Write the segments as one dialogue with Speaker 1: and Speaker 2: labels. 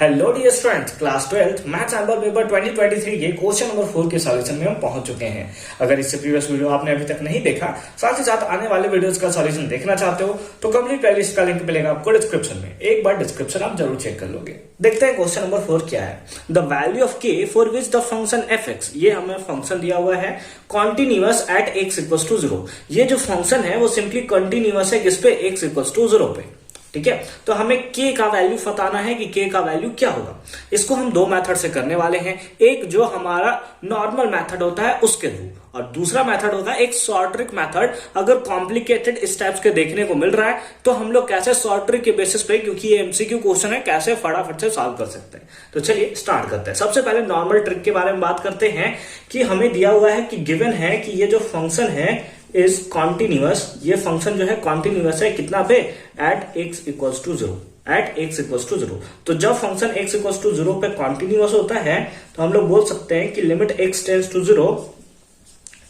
Speaker 1: Hello dear students, class 12 maths annual paper 2023 के question number 4 के solution में हम पहुंच चुके हैं। अगर इससे प्रीवियस वीडियो आपने अभी तक नहीं देखा, साथ ही साथ आने वाले वीडियोस का सॉल्यूशन देखना चाहते हो तो कंप्लीट प्लेलिस्ट का लिंक मिलेगा आपको डिस्क्रिप्शन में। एक बार डिस्क्रिप्शन आप जरूर चेक कर लोगे। देखते हैं क्वेश्चन नंबर 4 क्या है। The value of k for which the function f x, ये हमें फंक्शन दिया हुआ है continuous at x equals to 0। ये जो फंक्शन है वो सिंपली कंटिन्यूअस है किस पे, एक्स इक्वल्स टू 0 पे। ठीक है, तो हमें k का वैल्यू बताना है कि k का वैल्यू क्या होगा। इसको हम दो मेथड से करने वाले हैं। एक जो हमारा नॉर्मल मेथड होता है उसके थ्रू, और दूसरा मेथड होगा एक शॉर्ट ट्रिक मेथड। अगर कॉम्प्लिकेटेड स्टेप्स के देखने को मिल रहा है तो हम लोग कैसे शॉर्ट ट्रिक के बेसिस पे, क्योंकि ये एमसीक्यू क्वेश्चन है, कैसे फटाफट से सॉल्व कर सकते हैं। तो चलिए स्टार्ट करते हैं। सबसे पहले नॉर्मल ट्रिक के बारे में बात करते हैं कि हमें दिया हुआ है कि गिवन है कि ये जो फंक्शन है इज कॉन्टिन्यूअस। ये फंक्शन जो है कॉन्टिन्यूअस है कितना पे, at x equals to 0, at x equals to 0। तो जब फंक्शन x इक्वल्स टू 0 पे कॉन्टिन्यूअस होता है तो हम लोग बोल सकते हैं कि लिमिट x टेंड्स टू 0,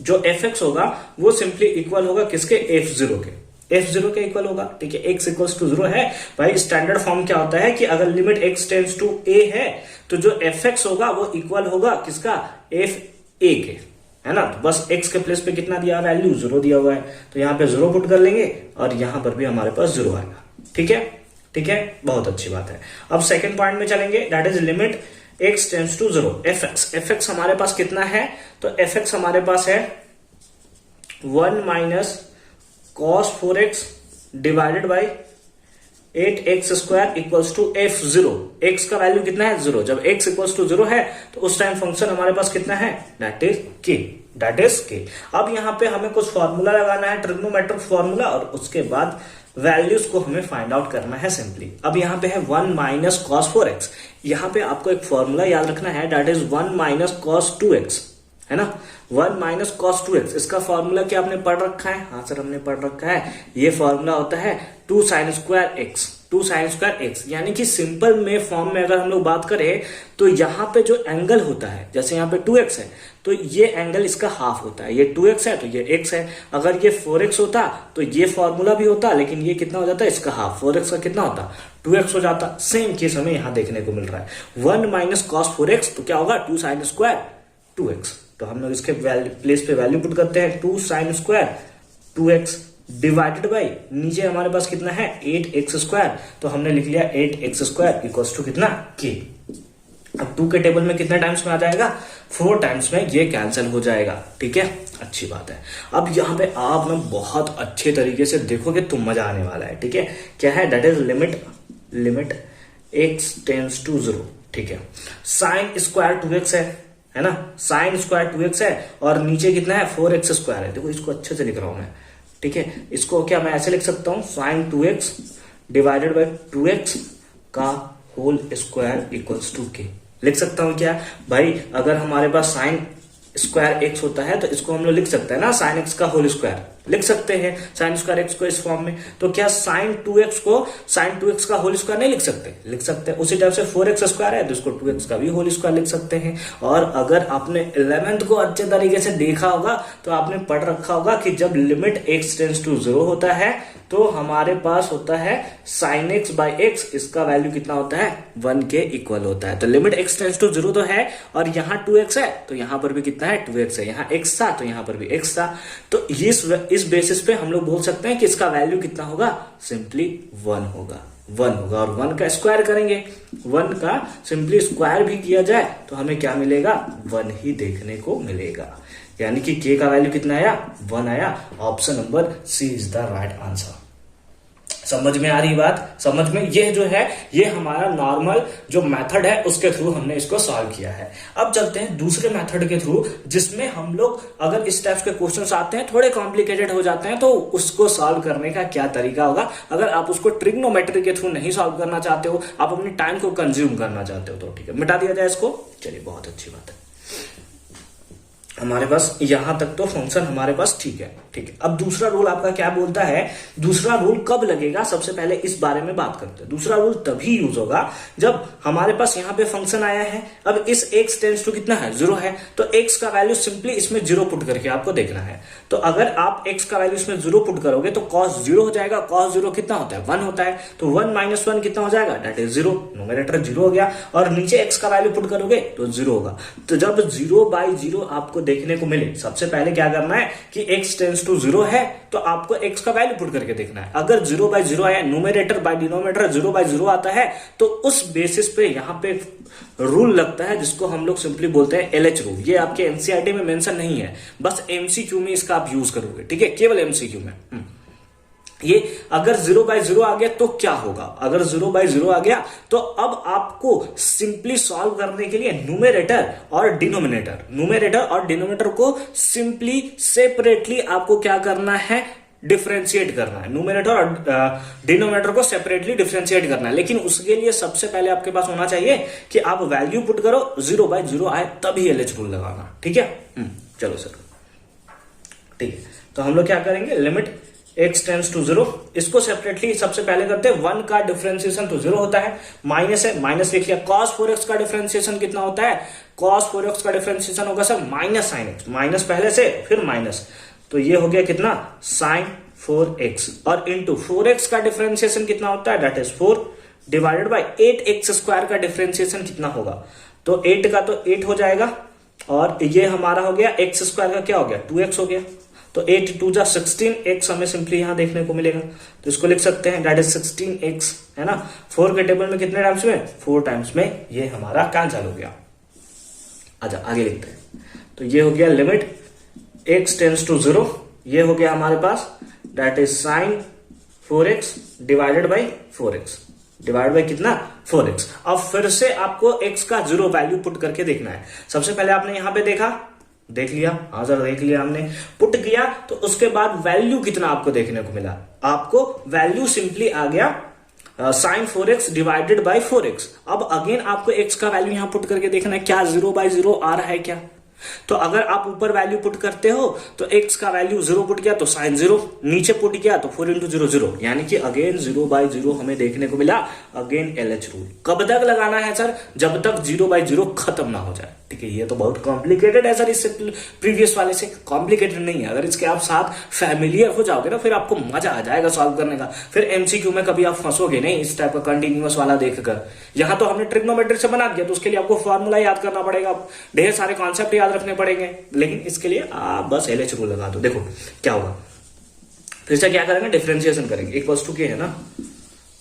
Speaker 1: जो fx होगा वो सिंपली इक्वल होगा किसके, f0 के। f0 के इक्वल होगा। ठीक है, x इक्वल्स टू 0 है भाई। स्टैंडर्ड फॉर्म क्या होता है कि अगर limit x tends to a है तो जो fx होगा वो इक्वल होगा किसका, fa के, है ना। तो बस x के प्लेस पे कितना दिया, वैल्यू 0 दिया हुआ है, तो यहाँ पे 0 पुट कर लेंगे और यहां पर भी हमारे पास 0 आएगा। ठीक है, ठीक है, बहुत अच्छी बात है। अब सेकंड पॉइंट में चलेंगे, that is limit x tends to 0। fx हमारे पास कितना है, तो fx हमारे पास है 1 minus cos 4x divided by 8x square equals to f0। x का वैल्यू कितना है, 0। जब x इक्वल्स टू 0 है तो उस टाइम फंक्शन हमारे पास कितना है, दैट इज k। अब यहाँ पे हमें कुछ फॉर्मूला लगाना है, ट्रिग्नोमेट्रिक फॉर्मूला, और उसके बाद वैल्यूज को हमें फाइंड आउट करना है सिंपली। अब यहाँ पे है 1 माइनस कॉस 4x। यहाँ पे आपको एक फॉर्मूला याद रखना है, that is 1 minus cos 2x, है ना। 1 माइनस कॉस 2x, इसका फॉर्मूला क्या आपने पढ़ रखा है, हाँ सर हमने पढ़ रखा है। ये फॉर्मूला होता है 2 sine square x, 2 sine square x. यानी कि सिंपल में फॉर्म में अगर हम लोग बात करें तो यहाँ पे जो एंगल होता है, जैसे यहाँ पे 2x है तो ये एंगल इसका हाफ होता है। ये 2x है तो ये x है। अगर ये 4x होता तो ये फॉर्मूला भी होता, लेकिन ये कितना हो जाता है, इसका हाफ। 4x का कितना होता, 2x हो जाता। सेम केस हमें यहाँ देखने को मिल रहा है। 1 माइनस कॉस 4x तो क्या होगा, 2 साइन स्क्वायर 2x। तो हम लोग इसके प्लेस पे वैल्यू पुट करते हैं, 2 sine square 2x divided by, नीचे हमारे पास कितना है 8x स्क्वायर, तो हमने लिख लिया 8x स्क्वायर इक्वल्स टू कितना, k। अब 2 के टेबल में कितने टाइम्स में आ जाएगा, 4 टाइम्स में ये कैंसिल हो जाएगा। ठीक है, अच्छी बात है। अब यहाँ पे आप ना बहुत अच्छे तरीके से देखोगे तो मजा आने वाला है। ठीक है, क्या है, that is limit x tends to 0। ठीक है, साइन स्क्वायर 2x है ना, साइन स्क्वायर 2x है, और नीचे कितना है 4x स्क्वायर है। देखो इसको अच्छे से लिख रहा हूं मैं। ठीक है, इसको क्या मैं ऐसे लिख सकता हूं, sign 2x divided by 2x का whole square equals to k। लिख सकता हूं क्या भाई, अगर हमारे पास साइन स्क्वायर x होता है तो इसको हम लोग लिख सकते हैं ना, साइन x का होल स्क्वायर लिख सकते हैं, साइन स्क्वायर x को इस फॉर्म में। तो क्या साइन 2x को साइन 2x का होल स्क्वायर नहीं लिख सकते, लिख सकते हैं। उसी टाइप से 4x स्क्वायर है तो इसको 2x का भी होल स्क्वायर लिख सकते हैं। और अगर आपने 11th को अच्छे तरीके से देखा होगा तो आपने पढ़ रखा होगा कि जब लिमिट x टेंड्स टू 0 होता है तो हमारे पास होता है साइन x बाई x, इसका वैल्यू कितना होता है, 1 के इक्वल होता है। तो लिमिट x टेंड्स टू 0 तो है, और यहाँ 2x है तो यहाँ पर भी कितना है, 2x है। यहाँ x था तो यहाँ पर भी x था। तो इस बेसिस पे हम लोग बोल सकते हैं कि इसका वैल्यू कितना होगा, सिंपली 1 होगा, 1 होगा। और 1 का स्क्वायर करेंगे, 1 का सिंपली स्क्वायर भी किया जाए तो हमें क्या मिलेगा, 1 ही देखने को मिलेगा। यानी कि k का वैल्यू कितना आया, 1 आया। Option number C is the right answer. समझ में आ रही बात, समझ में। ये जो है ये हमारा नॉर्मल जो मेथड है उसके थ्रू हमने इसको सॉल्व किया है। अब चलते हैं दूसरे मेथड के थ्रू, जिसमें हम लोग अगर इस टाइप के क्वेश्चंस आते हैं, थोड़े कॉम्प्लिकेटेड हो जाते हैं, तो उसको सॉल्व करने का क्या तरीका होगा। अगर आप उसको ट्रिग्नोमेट्री के थ्रू नहीं सॉल्व करना चाहते हो, आप अपने टाइम को कंज्यूम करना चाहते हो, तो ठीक है मिटा दिया जाए इसको। चलिए बहुत अच्छी बात है। हमारे पास यहां तक तो फंक्शन हमारे पास ठीक है। अब दूसरा रूल आपका क्या बोलता है, दूसरा रूल कब लगेगा, सबसे पहले इस बारे में बात करते हैं। दूसरा रूल तभी यूज होगा जब हमारे पास यहाँ पे फंक्शन आया है, अब इस x टेंस टू कितना है 0 है, तो x का वैल्यू सिंपली इसमें 0 पुट करके आपको देखना है। तो अगर आप x का वैल्यू इसमें 0 पुट करोगे तो cos 0 हो जाएगा। cos 0 कितना होता है 1 होता है, तो 1 माइनस 1 कितना हो जाएगा, दैट इज 0। न्यूमरेटर 0 हो गया और नीचे x का वैल्यू पुट करोगे तो 0 होगा। तो जब 0/0 आपको देखने को मिले, सबसे पहले क्या करना है कि x टेंस टू 0 है तो आपको x का वैल्यू पुट करके देखना है। अगर 0/0 आया, न्यूमरेटर बाय डिनोमिनेटर 0/0 आता है, तो उस बेसिस पे यहाँ पे रूल लगता है जिसको हम लोग सिंपली बोलते हैं LH रूल। ये आपके एनसीईआरटी में मेंशन नहीं है, बस एमसीक्यू में इसका आप यूज करोगे, ठीक है, केवल एमसीक्यू में। ये अगर 0/0 आ गया तो क्या होगा, अगर 0/0 आ गया तो अब आपको सिंपली सॉल्व करने के लिए न्यूमरेटर और डिनोमिनेटर को सिंपली सेपरेटली आपको क्या करना है, डिफरेंशिएट करना है। न्यूमरेटर और डिनोमिनेटर को सेपरेटली डिफरेंशिएट करना है, लेकिन उसके लिए सबसे पहले आपके पास होना चाहिए कि आप वैल्यू पुट करो, 0/0 आए तभी LH रूल लगाना, ठीक है। चलो सर, ठीक है, तो हम लोग क्या करेंगे, लिमिट x टेंस टू 0, इसको सेपरेटली सबसे पहले करते हैं। 1 का डिफरेंशिएशन तो 0 होता है, माइनस है, माइनस लिख लिया। cos 4x का डिफरेंशिएशन कितना होता है, cos 4x का डिफरेंशिएशन होगा sir minus sin x, minus पहले से फिर माइनस, तो ये हो गया कितना sin 4x, और इंटू 4x का डिफरेंशिएशन कितना होता है, that is 4 divided by 8x square का डिफरेंशिएशन कितना होगा, तो 8 का तो 8 हो जाएगा, और ये हमारा हो गया x स्क्वायर का क्या हो गया 2x हो गया, तो 8 2 जा 16x हमें सिंपली यहां देखने को मिलेगा, तो इसको लिख सकते हैं दैट इज 16x, है ना। 4 के टेबल में कितने टाइम्स में, 4 टाइम्स में, ये हमारा कैंसिल हो गया। अच्छा आगे लिखते हैं, तो ये हो गया लिमिट x टेंस टू 0, ये हो गया हमारे पास that is sin 4x divided by 4x, divide by कितना 4x। अब फिर से आपको x का 0 वैल्यू पुट करके देखना है। सबसे पहले आपने यहां पे देख लिया, हाँ सर देख लिया हमने, पुट किया, तो उसके बाद वैल्यू कितना आपको देखने को मिला, आपको वैल्यू सिंपली आ गया sin 4x divided by 4x। अब अगेन आपको x का वैल्यू यहां पुट करके देखना है, क्या 0/0 आ रहा है क्या, तो अगर आप ऊपर वैल्यू पुट करते हो तो x का वैल्यू 0 पुट किया तो sin 0, नीचे पुट किया तो 4 × 0 0, यानी कि अगेन 0/0 हमें देखने को मिला। अगेन LH रूल कब तक लगाना है सर, जब तक 0/0 खत्म ना हो जाए, ठीक है। ये तो बहुत कॉम्प्लिकेटेड है सर, इससे प्रीवियस वाले से कॉम्प्लिकेटेड नहीं है। अगर इसके आप साथ फैमिलियर हो जाओगे ना, फिर आपको मजा आ जाएगा सॉल्व करने का, फिर एमसीक्यू में कभी आप फंसोगे नहीं इस टाइप का कंटिन्यूअस वाला देखकर। यहां तो हमने ट्रिग्नोमेट्री से बना दिया, तो उसके लिए आपको फॉर्मूला याद करना पड़ेगा, ढेर सारे कॉन्सेप्ट याद रखने पड़ेंगे, लेकिन इसके लिए आप बस LH रूल लगा दो। देखो क्या होगा, फिर से क्या करेंगे, डिफरेंशिएशन करेंगे, इक्वल्स टू के है ना,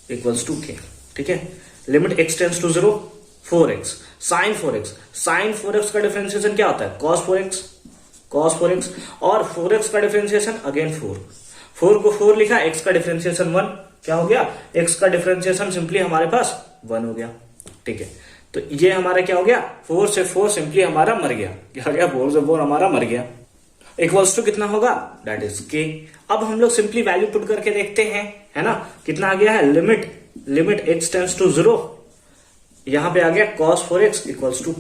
Speaker 1: इक्वल्स टू के, ठीक है। Limit x tends to 0, 4x sin 4x का डिफरेंशिएशन क्या होता है, cos 4x, और 4x का डिफरेंशिएशन अगेन 4 को 4 लिखा, x का डिफरेंशिएशन 1, क्या हो गया, x का डिफरेंशिएशन सिंपली हमारे पास 1 हो गया, ठीक है। तो ये हमारा क्या हो गया, 4 से 4 सिंपली हमारा मर गया, क्या गया, 4 से 4 हमारा मर गया, इक्वल्स टू कितना होगा, दैट इज k। अब हम लोग सिंपली वैल्यू पुट करके देखते हैं, है ना, कितना आ गया है, लिमिट x टेंस टू 0, यहां पे आ गया cos 4x equals to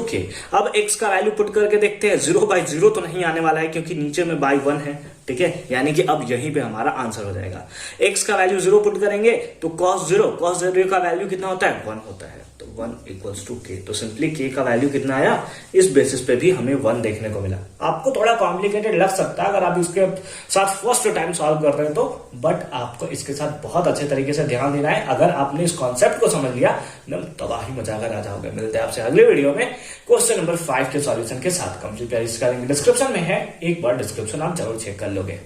Speaker 1: k। अब x का वैल्यू पुट करके देखते हैं, 0/0 तो नहीं आने वाला है क्योंकि नीचे में बाई 1 है, ठीक है, यानी कि अब यहीं पे हमारा आंसर हो जाएगा। x का वैल्यू 0 पुट करेंगे तो cos 0 का वैल्यू कितना होता है, 1 होता है, तो 1 इक्वल्स टू k। तो सिंपली k का वैल्यू कितना आया, इस बेसिस पे भी हमें 1 देखने को मिला। आपको थोड़ा कॉम्प्लिकेटेड लग सकता है अगर आप इसके साथ फर्स्ट टाइम सॉल्व कर रहे हैं तो, बट आपको इसके साथ बहुत अच्छे तरीके से ध्यान देना है। अगर आपने इस कॉन्सेप्ट को समझ लिया एकदम तबाही मचा कर आ जाओगे। मिलते हैं आपसे अगले वीडियो में क्वेश्चन नंबर 5 के सॉल्यूशन के साथ। कंप्लीट इसका लिंक डिस्क्रिप्शन में है, एक बार डिस्क्रिप्शन आप जरूर चेक कर लोगे।